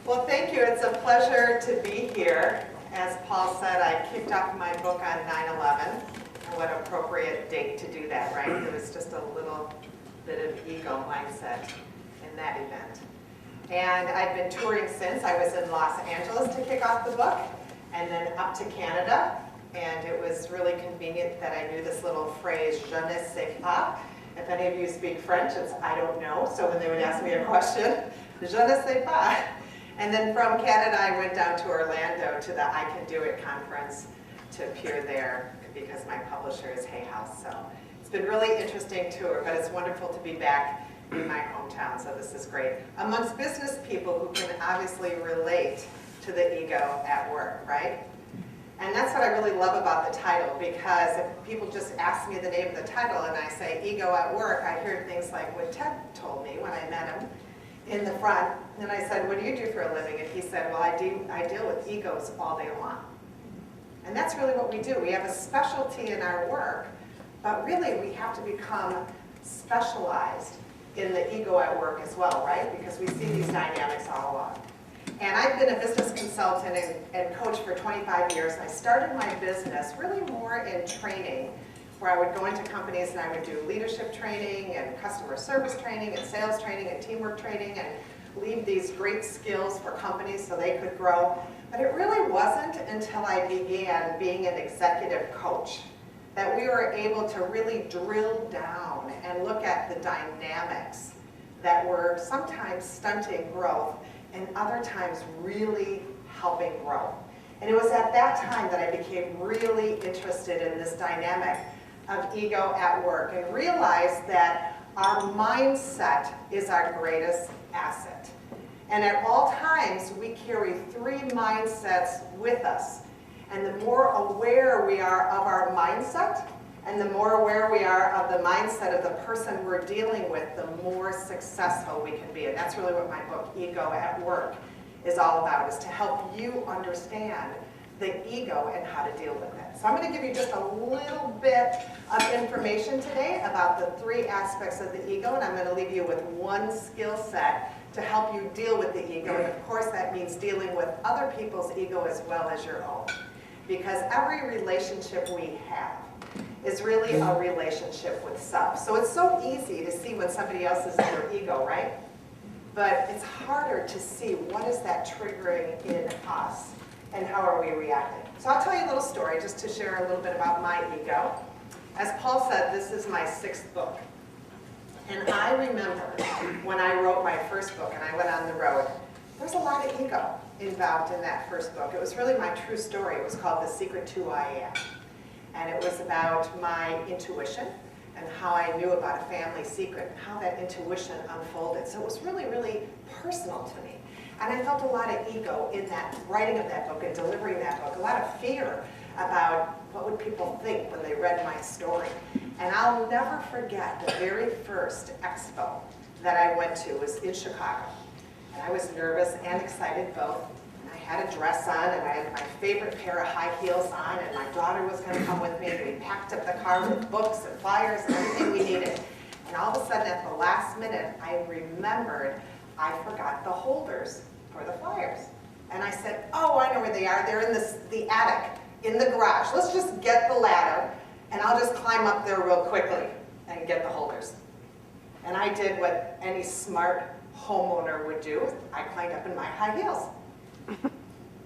Well, thank you. It's a pleasure to be here. As Paul said, I kicked off my book on 9/11. And what appropriate date to do that, right? There was just a little bit of ego mindset in that event. And I've been touring since. I was in Los Angeles to kick off the book, and then up to Canada. And it was really convenient that I knew this little phrase, je ne sais pas. If any of you speak French, it's I don't know. So when they would ask me a question, je ne sais pas. And then from Canada, I went down to Orlando to the I Can Do It conference to appear there because my publisher is Hay House. So it's been really interesting tour, but it's wonderful to be back in my hometown, so this is great. Amongst business people who can obviously relate to the ego at work, right? And that's what I really love about the title, because if people just ask me the name of the title and I say ego at work, I hear things like what Ted told me when I met him in the front. And I said, what do you do for a living? And he said, well, I deal with egos all day long. And that's really what we do. We have a specialty in our work, but really we have to become specialized in the ego at work as well, right? Because we see these dynamics all along. And I've been a business consultant and coach for 25 years. I started my business really more in training, where I would go into companies and I would do leadership training and customer service training and sales training and teamwork training and leave these great skills for companies so they could grow. But it really wasn't until I began being an executive coach that we were able to really drill down and look at the dynamics that were sometimes stunting growth and other times really helping grow. And it was at that time that I became really interested in this dynamic of ego at work and realized that our mindset is our greatest asset. And at all times, we carry three mindsets with us. And the more aware we are of our mindset, and the more aware we are of the mindset of the person we're dealing with, the more successful we can be. And that's really what my book, Ego at Work, is all about, is to help you understand the ego and how to deal with it. So I'm going to give you just a little bit of information today about the three aspects of the ego, and I'm going to leave you with one skill set to help you deal with the ego. And of course that means dealing with other people's ego as well as your own. Because every relationship we have is really a relationship with self. So it's so easy to see when somebody else is in their ego, right? But it's harder to see what is that triggering in us and how are we reacting. So I'll tell you a little story just to share a little bit about my ego. As Paul said, this is my 6th book. And I remember when I wrote my first book and I went on the road, there was a lot of ego involved in that first book. It was really my true story. It was called The Secret to Who I Am. And it was about my intuition and how I knew about a family secret and how that intuition unfolded. So it was really, really personal to me. And I felt a lot of ego in that writing of that book and delivering that book, a lot of fear about what would people think when they read my story. And I'll never forget the very first expo that I went to was in Chicago. And I was nervous and excited both. And I had a dress on and I had my favorite pair of high heels on, and my daughter was going to come with me, and we packed up the car with books and flyers and everything we needed. And all of a sudden at the last minute I remembered I forgot the holders for the flyers. And I said, oh, I know where they are. They're in the attic, in the garage. Let's just get the ladder and I'll just climb up there real quickly and get the holders. And I did what any smart homeowner would do. I climbed up in my high heels.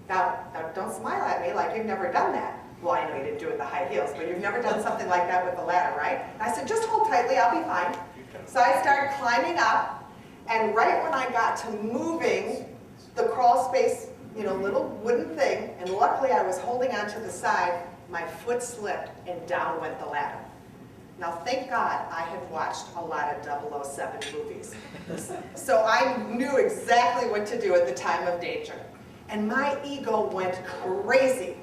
Now, don't smile at me like you've never done that. Well, I know you didn't do it with the high heels, but you've never done something like that with the ladder, right? And I said, just hold tightly, I'll be fine. So I started climbing up, and right when I got to moving the crawl space, little wooden thing, and luckily I was holding onto the side, my foot slipped and down went the ladder. Now, thank God I had watched a lot of 007 movies. So I knew exactly what to do at the time of danger. And my ego went crazy.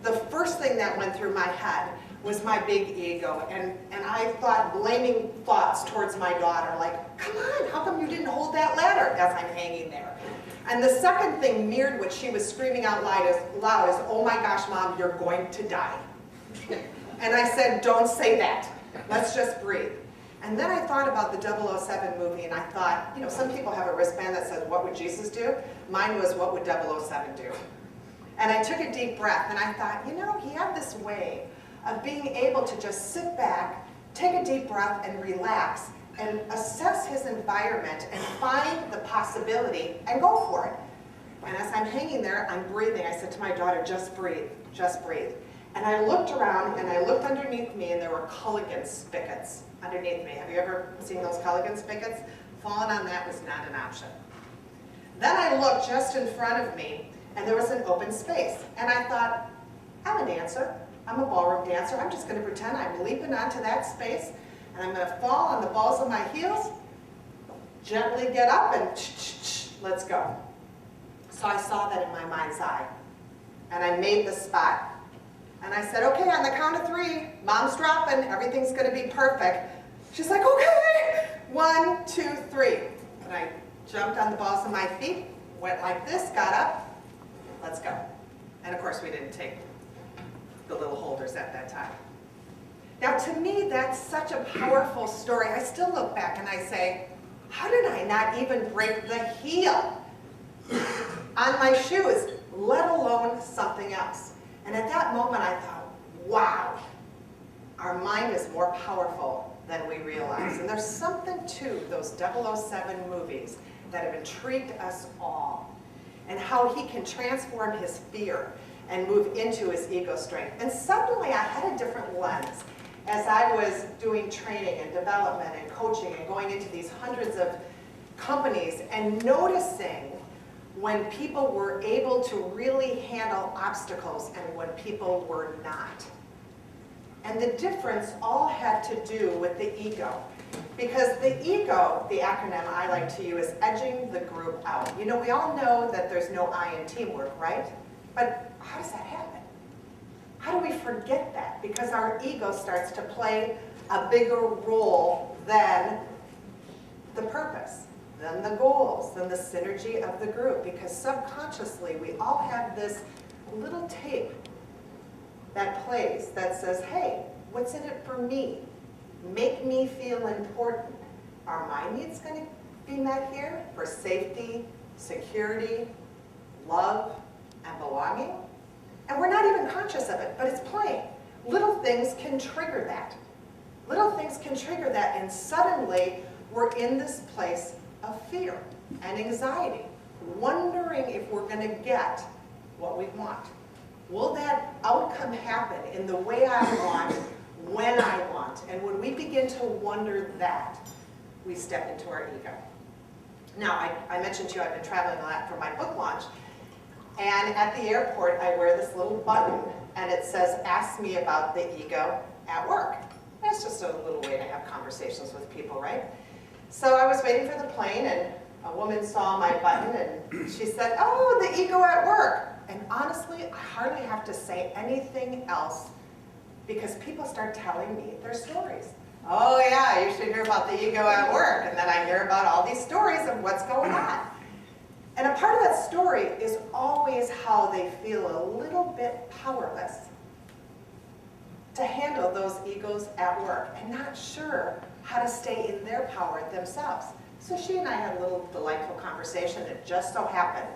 The first thing that went through my head was my big ego. And I thought blaming thoughts towards my daughter, like, come on, how come you didn't hold that ladder as I'm hanging there? And the second thing mirrored what she was screaming out loud is, oh my gosh, Mom, you're going to die. And I said, don't say that. Let's just breathe. And then I thought about the 007 movie, and I thought, you know, some people have a wristband that says, what would Jesus do? Mine was, what would 007 do? And I took a deep breath, and I thought, you know, he had this way of being able to just sit back, take a deep breath, and relax, and assess his environment, and find the possibility, and go for it. And as I'm hanging there, I'm breathing. I said to my daughter, just breathe, just breathe. And I looked around, and I looked underneath me, and there were Culligan spigots underneath me. Have you ever seen those Culligan spigots? Falling on that was not an option. Then I looked just in front of me, and there was an open space. And I thought, I'm a dancer. I'm a ballroom dancer. I'm just going to pretend I'm leaping onto that space, and I'm going to fall on the balls of my heels, gently get up, and let's go. So I saw that in my mind's eye, and I made the spot. And I said, okay, on the count of 3, Mom's dropping, everything's going to be perfect. She's like, okay, 1, 2, 3. And I jumped on the balls of my feet, went like this, got up, let's go. And of course, we didn't take the little holders at that time. Now, to me, that's such a powerful story. I still look back and I say, how did I not even break the heel on my shoes, let alone something else? And at that moment, I thought, wow, our mind is more powerful than we realize. And there's something to those 007 movies that have intrigued us all, and how he can transform his fear and move into his ego strength. And suddenly, I had a different lens as I was doing training and development and coaching and going into these hundreds of companies and noticing when people were able to really handle obstacles and when people were not. And the difference all had to do with the ego. Because the ego, the acronym I like to use, is edging the group out. You know, we all know that there's no I in teamwork, right? But how does that happen? How do we forget that? Because our ego starts to play a bigger role than the purpose, than the goals, than the synergy of the group. Because subconsciously, we all have this little tape that plays that says, hey, what's in it for me? Make me feel important. Are my needs going to be met here for safety, security, love, and belonging? And we're not even conscious of it, but it's playing. Little things can trigger that. Little things can trigger that, and suddenly we're in this place of fear and anxiety, wondering if we're going to get what we want. Will that outcome happen in the way I want, when I want? And when we begin to wonder that, we step into our ego. Now, I mentioned to you I've been traveling a lot for my book launch, and at the airport I wear this little button, and it says, ask me about the ego at work. That's just a little way to have conversations with people, right? So I was waiting for the plane, and a woman saw my button, and she said, oh, the ego at work. And honestly, I hardly have to say anything else because people start telling me their stories. Oh yeah, you should hear about the ego at work. And then I hear about all these stories of what's going on. And a part of that story is always how they feel a little bit powerless to handle those egos at work and not sure how to stay in their power themselves. So she and I had a little delightful conversation. It just so happened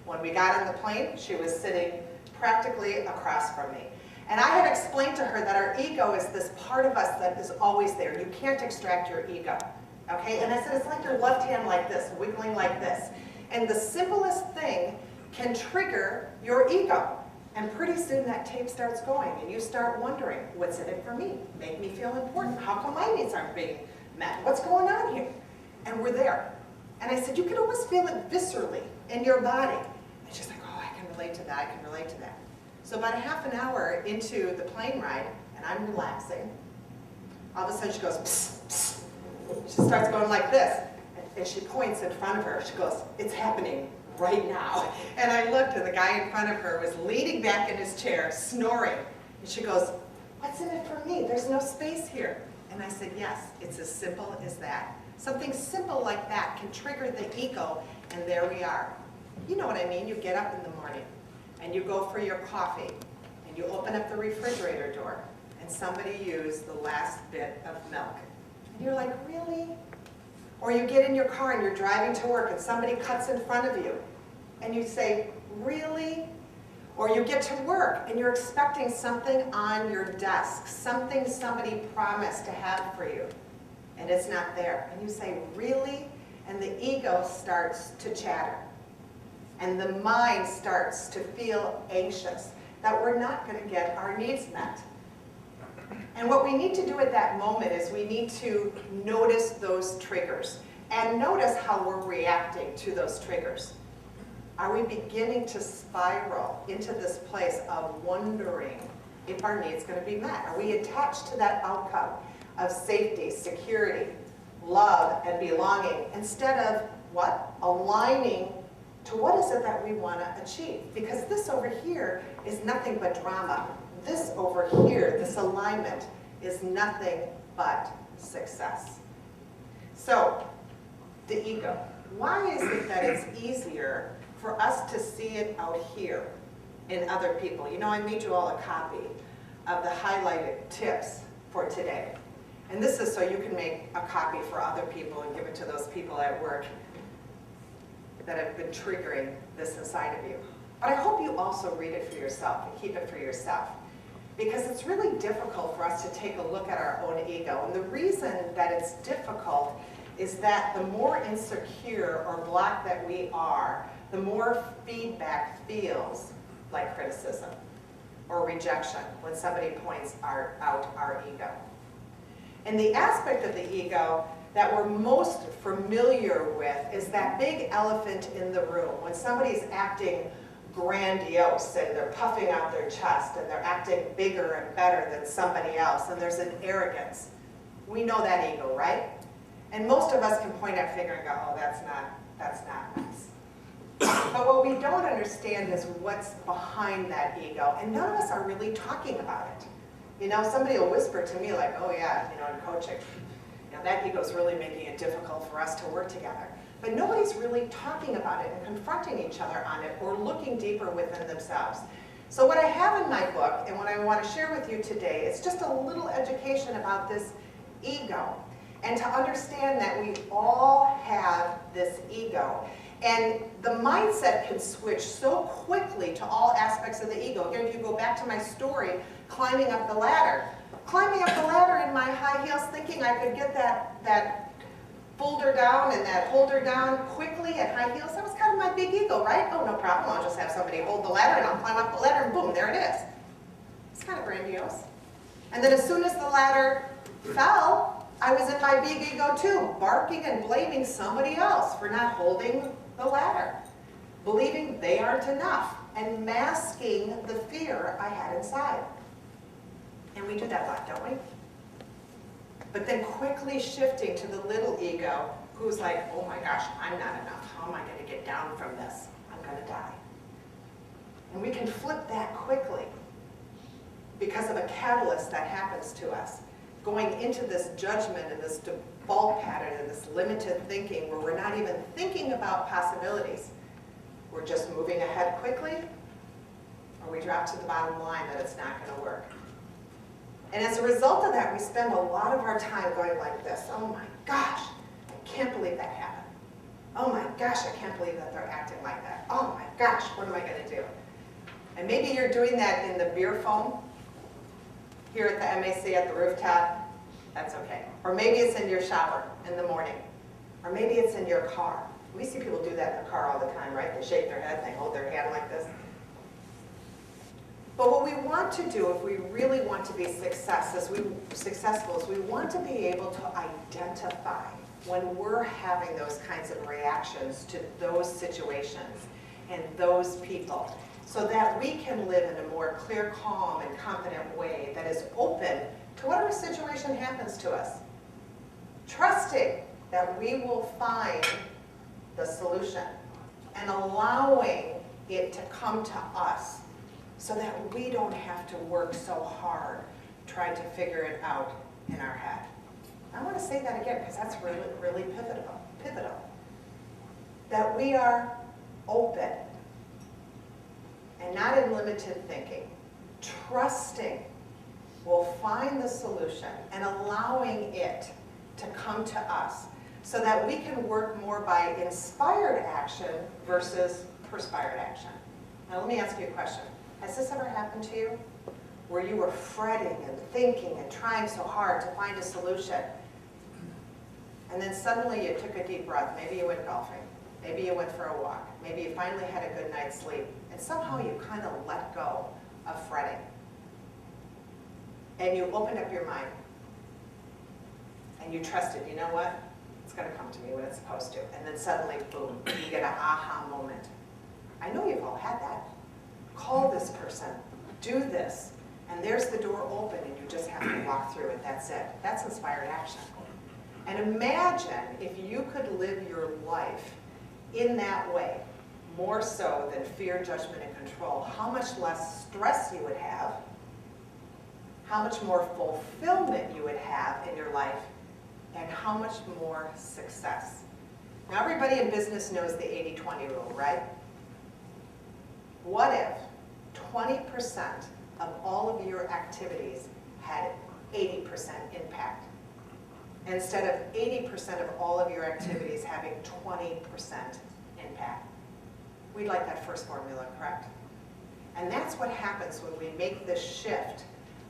when we got on the plane, she was sitting practically across from me. And I had explained to her that our ego is this part of us that is always there. You can't extract your ego, okay? And I said, it's like your left hand like this, wiggling like this. And the simplest thing can trigger your ego. And pretty soon that tape starts going, and you start wondering, what's in it for me? Make me feel important. How come my needs aren't being met? What's going on here? And we're there. And I said, you can almost feel it viscerally in your body. And she's like, oh, I can relate to that, I can relate to that. So about a half an hour into the plane ride, and I'm relaxing, all of a sudden she goes, psst, psst. She starts going like this, and she points in front of her. She goes, it's happening right now. And I looked, and the guy in front of her was leaning back in his chair, snoring. And she goes, what's in it for me? There's no space here. And I said, yes, it's as simple as that. Something simple like that can trigger the ego, and there we are. You know what I mean? You get up in the morning, and you go for your coffee, and you open up the refrigerator door, and somebody used the last bit of milk. And you're like, really? Or you get in your car and you're driving to work and somebody cuts in front of you. And you say, really? Or you get to work and you're expecting something on your desk, something somebody promised to have for you, and it's not there. And you say, really? And the ego starts to chatter. And the mind starts to feel anxious that we're not going to get our needs met. And what we need to do at that moment is we need to notice those triggers and notice how we're reacting to those triggers. Are we beginning to spiral into this place of wondering if our needs are going to be met? Are we attached to that outcome of safety, security, love, and belonging instead of what? Aligning to what is it that we want to achieve? Because this over here is nothing but drama. This over here, this alignment, is nothing but success. So, the ego. Why is it that it's easier for us to see it out here in other people? You know, I made you all a copy of the highlighted tips for today. And this is so you can make a copy for other people and give it to those people at work that have been triggering this inside of you. But I hope you also read it for yourself and keep it for yourself. Because it's really difficult for us to take a look at our own ego. And the reason that it's difficult is that the more insecure or blocked that we are, the more feedback feels like criticism or rejection when somebody points out our ego. And the aspect of the ego that we're most familiar with is that big elephant in the room. When somebody's acting grandiose and they're puffing out their chest and they're acting bigger and better than somebody else, and there's an arrogance. We know that ego, right? And most of us can point our finger and go, oh, that's not nice. But what we don't understand is what's behind that ego, and none of us are really talking about it. You know, somebody will whisper to me like, oh yeah, you know, in coaching, you know, that ego's really making it difficult for us to work together. But nobody's really talking about it and confronting each other on it or looking deeper within themselves. So what I have in my book and what I want to share with you today is just a little education about this ego and to understand that we all have this ego. And the mindset can switch so quickly to all aspects of the ego. Again, if you go back to my story, climbing up the ladder. Climbing up the ladder in my high heels thinking I could get that folder down and that holder down quickly at high heels, that was kind of my big ego, right? Oh, no problem, I'll just have somebody hold the ladder and I'll climb up the ladder and boom, there it is. It's kind of grandiose. And then as soon as the ladder fell, I was in my big ego too, barking and blaming somebody else for not holding the ladder, believing they aren't enough, and masking the fear I had inside. And we do that a lot, don't we? But then quickly shifting to the little ego who's like, oh my gosh, I'm not enough. How am I going to get down from this? I'm going to die. And we can flip that quickly because of a catalyst that happens to us. Going into this judgment and this default pattern and this limited thinking where we're not even thinking about possibilities. We're just moving ahead quickly, or we drop to the bottom line that it's not going to work. And as a result of that, we spend a lot of our time going like this. Oh my gosh, I can't believe that happened. Oh my gosh, I can't believe that they're acting like that. Oh my gosh, what am I going to do? And maybe you're doing that in the beer foam here at the MAC at the rooftop. That's okay. Or maybe it's in your shower in the morning. Or maybe it's in your car. We see people do that in the car all the time, right? They shake their head and they hold their hand like this. But what we want to do if we really want to be successful is we want to be able to identify when we're having those kinds of reactions to those situations and those people so that we can live in a more clear, calm, and confident way that is open to whatever situation happens to us. Trusting that we will find the solution and allowing it to come to us so that we don't have to work so hard trying to figure it out in our head. I want to say that again because that's really, really pivotal. That we are open and not in limited thinking, trusting we'll find the solution and allowing it to come to us so that we can work more by inspired action versus perspired action. Now let me ask you a question. Has this ever happened to you? Where you were fretting and thinking and trying so hard to find a solution, and then suddenly you took a deep breath. Maybe you went golfing. Maybe you went for a walk. Maybe you finally had a good night's sleep, and somehow you kind of let go of fretting. And you opened up your mind, and you trusted, you know what? It's going to come to me when it's supposed to. And then suddenly, boom, you get an aha moment. I know you've all had that. Call this person. Do this. And there's the door open, and you just have to walk through it. That's it. That's inspired action. And imagine if you could live your life in that way, more so than fear, judgment, and control, how much less stress you would have, how much more fulfillment you would have in your life, and how much more success. Now, everybody in business knows the 80-20 rule, right? What if 20% of all of your activities had 80% impact, instead of 80% of all of your activities having 20% impact? We'd like that first formula, correct? And that's what happens when we make this shift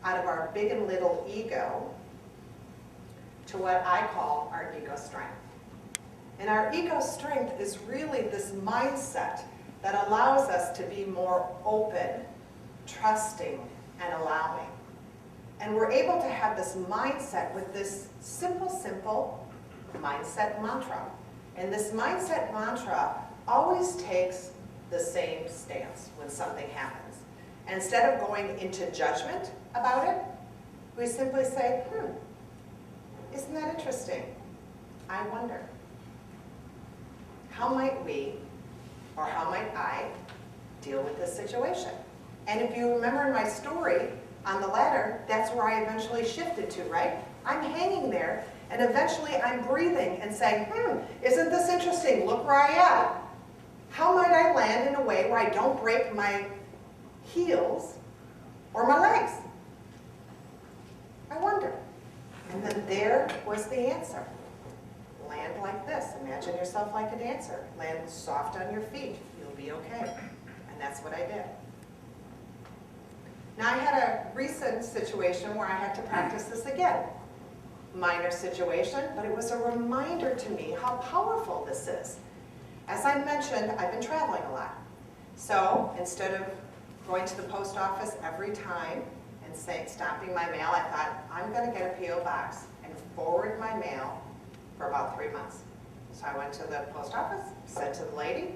out of our big and little ego to what I call our ego strength. And our ego strength is really this mindset that allows us to be more open, trusting, and allowing. And we're able to have this mindset with this simple mindset mantra. And this mindset mantra always takes the same stance when something happens. And instead of going into judgment about it, we simply say, isn't that interesting? I wonder. How might we, or how might I, deal with this situation? And if you remember in my story on the ladder, that's where I eventually shifted to, right? I'm hanging there, and eventually I'm breathing and saying, isn't this interesting? Look where I am. How might I land in a way where I don't break my heels or my legs? I wonder. And then there was the answer. Land like this. Imagine yourself like a dancer. Land soft on your feet. You'll be okay. And that's what I did. Now, I had a recent situation where I had to practice this again. Minor situation, but it was a reminder to me how powerful this is. As I mentioned, I've been traveling a lot. So instead of going to the post office every time and stopping my mail, I thought, I'm going to get a P.O. box and forward my mail for about 3 months. So I went to the post office, said to the lady,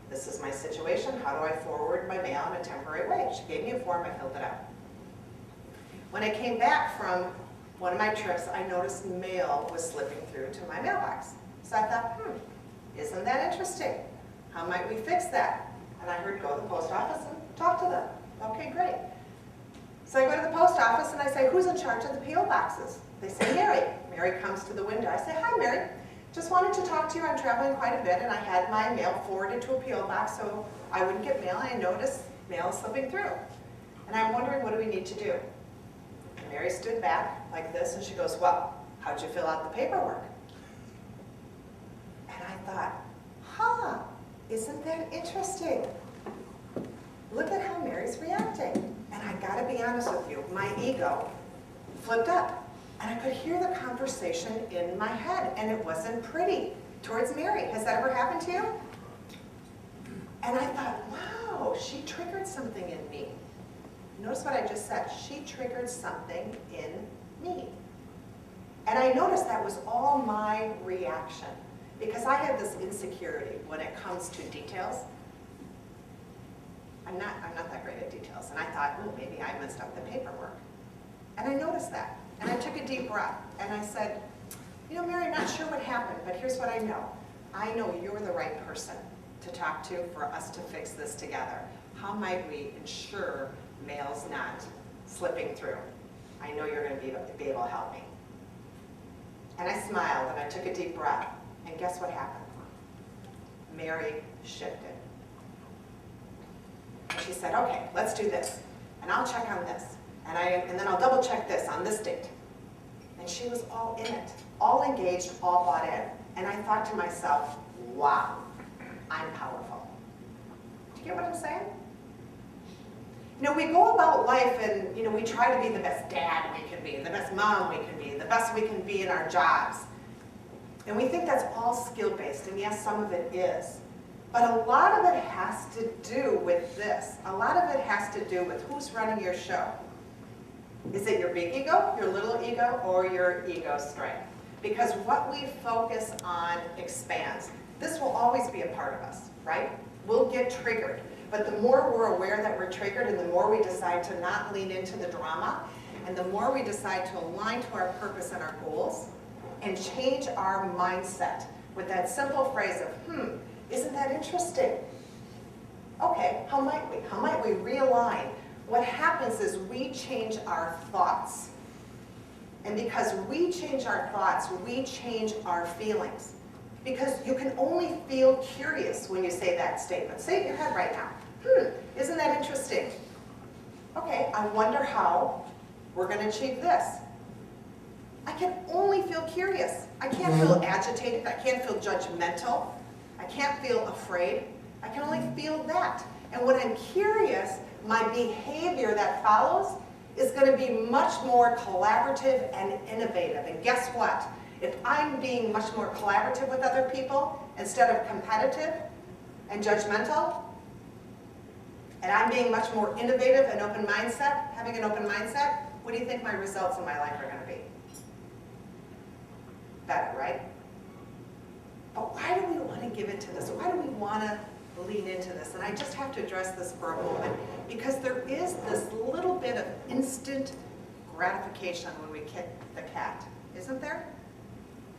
this is my situation, how do I forward my mail in a temporary way? She gave me a form, I filled it out. When I came back from one of my trips, I noticed mail was slipping through to my mailbox. So I thought, isn't that interesting? How might we fix that? And I heard, go to the post office and talk to them. Okay, great. So I go to the post office and I say, who's in charge of the P.O. boxes? They say, Mary. Mary comes to the window. I say, hi, Mary. Just wanted to talk to you. I'm traveling quite a bit, and I had my mail forwarded to a P.O. box so I wouldn't get mail, and I noticed mail slipping through. And I'm wondering, what do we need to do? And Mary stood back like this, and she goes, well, how'd you fill out the paperwork? And I thought, isn't that interesting? Look at how Mary's reacting. And I gotta be honest with you, my ego flipped up. And I could hear the conversation in my head, and it wasn't pretty towards Mary. Has that ever happened to you? And I thought, wow, she triggered something in me. Notice what I just said. She triggered something in me. And I noticed that was all my reaction, because I have this insecurity when it comes to details. I'm not that great at details. And I thought, maybe I messed up the paperwork. And I noticed that. And I took a deep breath, and I said, Mary, I'm not sure what happened, but here's what I know. I know you're the right person to talk to for us to fix this together. How might we ensure mail's not slipping through? I know you're going to be able to help me. And I smiled, and I took a deep breath, and guess what happened? Mary shifted. And she said, okay, let's do this, and I'll check on this. And then I'll double check this on this date. And she was all in it. all engaged, all bought in. And I thought to myself, wow, I'm powerful. Do you get what I'm saying? You know, we go about life and, you know, we try to be the best dad we can be, the best mom we can be, the best we can be in our jobs. And we think that's all skill-based, and yes, some of it is. But a lot of it has to do with this. A lot of it has to do with who's running your show. Is it your big ego, your little ego, or your ego strength? Because what we focus on expands. This will always be a part of us, right? We'll get triggered. But the more we're aware that we're triggered and the more we decide to not lean into the drama, and the more we decide to align to our purpose and our goals, and change our mindset with that simple phrase of, isn't that interesting? Okay, how might we? How might we realign? What happens is we change our thoughts. And because we change our thoughts, we change our feelings. Because you can only feel curious when you say that statement. Say it in your head right now. Isn't that interesting? Okay, I wonder how we're going to achieve this. I can only feel curious. I can't feel agitated. I can't feel judgmental. I can't feel afraid. I can only feel that. And when I'm curious, my behavior that follows is going to be much more collaborative and innovative. And guess what? If I'm being much more collaborative with other people instead of competitive and judgmental, and I'm being much more innovative and open mindset, having an open mindset, what do you think my results in my life are going to be? Better, right? But why do we want to give into this? Why do we want to lean into this? And I just have to address this for a moment, because there is this little bit of instant gratification when we kick the cat, isn't there?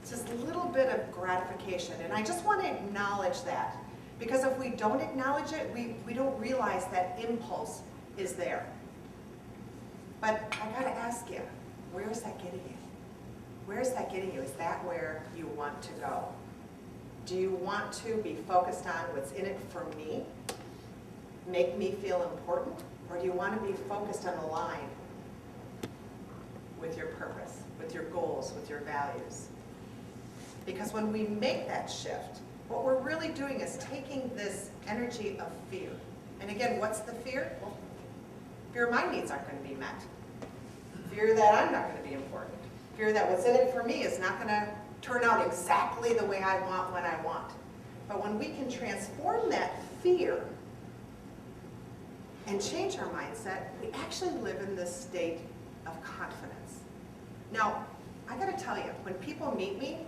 It's this little bit of gratification, and I just want to acknowledge that, because if we don't acknowledge it, we don't realize that impulse is there. But I got to ask you, where is that getting you? Where is that getting you? Is that where you want to go? Do you want to be focused on what's in it for me, make me feel important, or do you want to be focused and aligned with your purpose, with your goals, with your values? Because when we make that shift, what we're really doing is taking this energy of fear. And again, what's the fear? Well, fear my needs aren't going to be met. Fear that I'm not going to be important. Fear that what's in it for me is not going to turn out exactly the way I want when I want. But when we can transform that fear and change our mindset, we actually live in this state of confidence. Now, I got to tell you, when people meet me,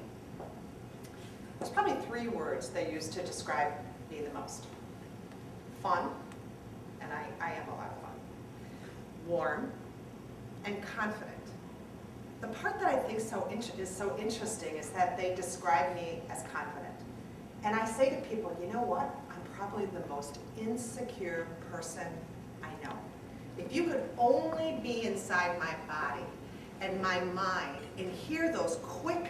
there's probably 3 words they use to describe me the most. Fun, and I have a lot of fun. Warm, and confident. The part that I think is so interesting is that they describe me as confident. And I say to people, you know what? I'm probably the most insecure person I know. If you could only be inside my body and my mind and hear those quick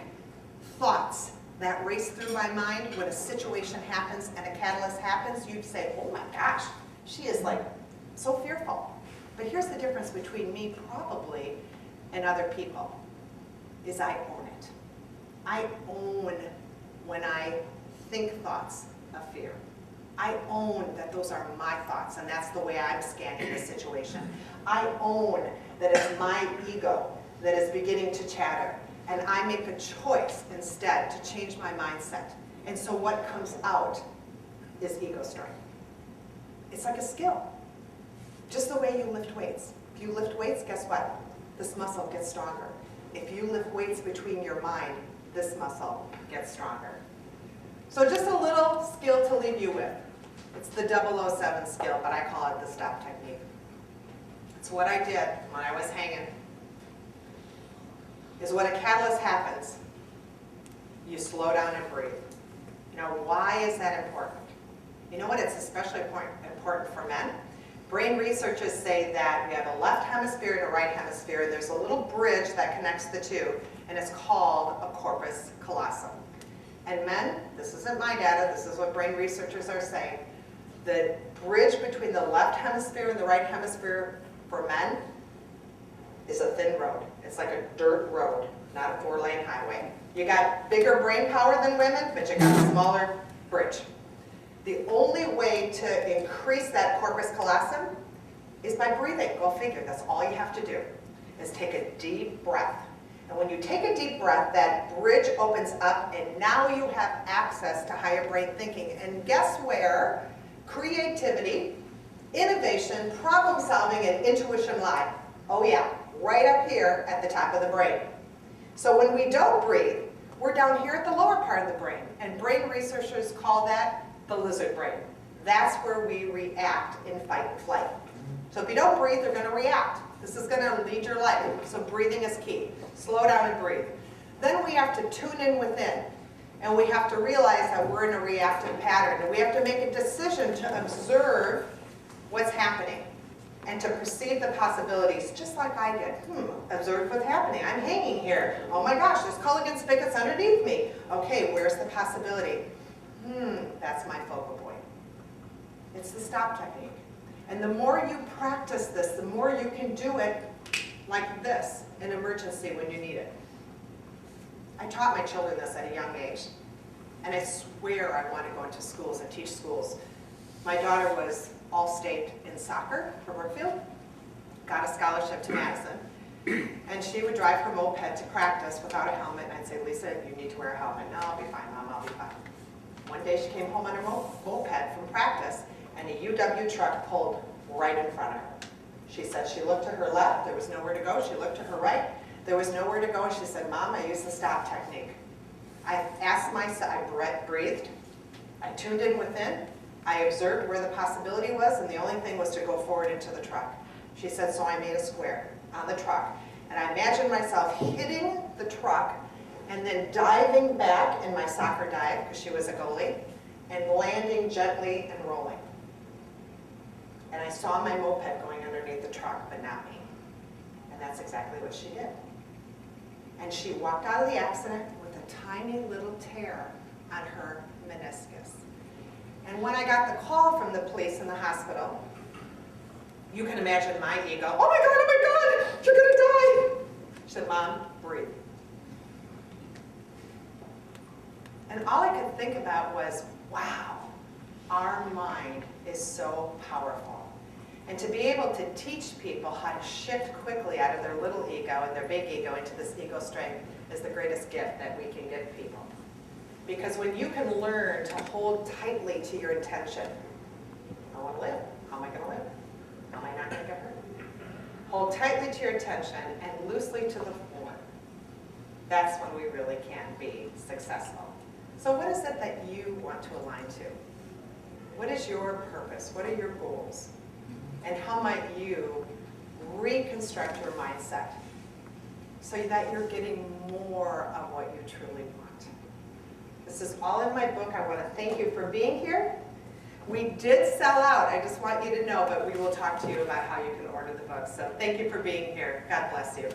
thoughts that race through my mind when a situation happens and a catalyst happens, you'd say, oh my gosh, she is like so fearful. But here's the difference between me probably and other people, is I own it. I own when I think thoughts of fear. I own that those are my thoughts, and that's the way I'm scanning the situation. I own that it's my ego that is beginning to chatter, and I make a choice instead to change my mindset. And so what comes out is ego strength. It's like a skill. Just the way you lift weights. If you lift weights, guess what? This muscle gets stronger. If you lift weights between your mind, this muscle gets stronger. So just a little skill to leave you with. It's the 007 skill, but I call it the S.T.O.P technique. It's what I did when I was hanging. Is when a catalyst happens, you slow down and breathe. Now, why is that important? You know what? It's especially important for men. Brain researchers say that we have a left hemisphere and a right hemisphere, and there's a little bridge that connects the two, and it's called a corpus callosum. And men, this isn't my data, this is what brain researchers are saying, the bridge between the left hemisphere and the right hemisphere for men is a thin road. It's like a dirt road, not a 4-lane highway. You got bigger brain power than women, but you got a smaller bridge. The only way to increase that corpus callosum is by breathing. Go figure, that's all you have to do, is take a deep breath. And when you take a deep breath, that bridge opens up and now you have access to higher brain thinking. And guess where creativity, innovation, problem solving, and intuition lie? Oh yeah, right up here at the top of the brain. So when we don't breathe, we're down here at the lower part of the brain. And brain researchers call that the lizard brain. That's where we react in fight and flight. So if you don't breathe, you're going to react. This is going to lead your life. So breathing is key. Slow down and breathe. Then we have to tune in within. And we have to realize that we're in a reactive pattern. And we have to make a decision to observe what's happening and to perceive the possibilities, just like I did. Observe what's happening. I'm hanging here. Oh my gosh, there's Culligan spigots underneath me. Okay, where's the possibility? That's my focal point. It's the stop technique. And the more you practice this, the more you can do it like this, in emergency when you need it. I taught my children this at a young age, and I swear I want to go into schools and teach schools. My daughter was all-state in soccer for Brookfield, got a scholarship to Madison, and she would drive her moped to practice without a helmet, and I'd say, Lisa, you need to wear a helmet. No, I'll be fine, Mom, I'll be fine. One day she came home on her moped from practice, and a UW truck pulled right in front of her. She said she looked to her left, there was nowhere to go. She looked to her right, there was nowhere to go. And she said, Mom, I used the stop technique. I asked myself, I breathed, I tuned in within, I observed where the possibility was, and the only thing was to go forward into the truck. She said, so I made a square on the truck. And I imagined myself hitting the truck and then diving back in my soccer dive, because she was a goalie, and landing gently and rolling. And I saw my moped going underneath the truck, but not me. And that's exactly what she did. And she walked out of the accident with a tiny little tear on her meniscus. And when I got the call from the police in the hospital, you can imagine my ego, oh my God, you're gonna die. She said, Mom, breathe. And all I could think about was, wow, our mind is so powerful. And to be able to teach people how to shift quickly out of their little ego and their big ego into this ego strength is the greatest gift that we can give people. Because when you can learn to hold tightly to your intention, I want to live. How am I going to live? How am I not going to get hurt? Hold tightly to your intention and loosely to the floor. That's when we really can be successful. So what is it that you want to align to? What is your purpose? What are your goals? And how might you reconstruct your mindset so that you're getting more of what you truly want? This is all in my book. I want to thank you for being here. We did sell out, I just want you to know, but we will talk to you about how you can order the book. So thank you for being here. God bless you.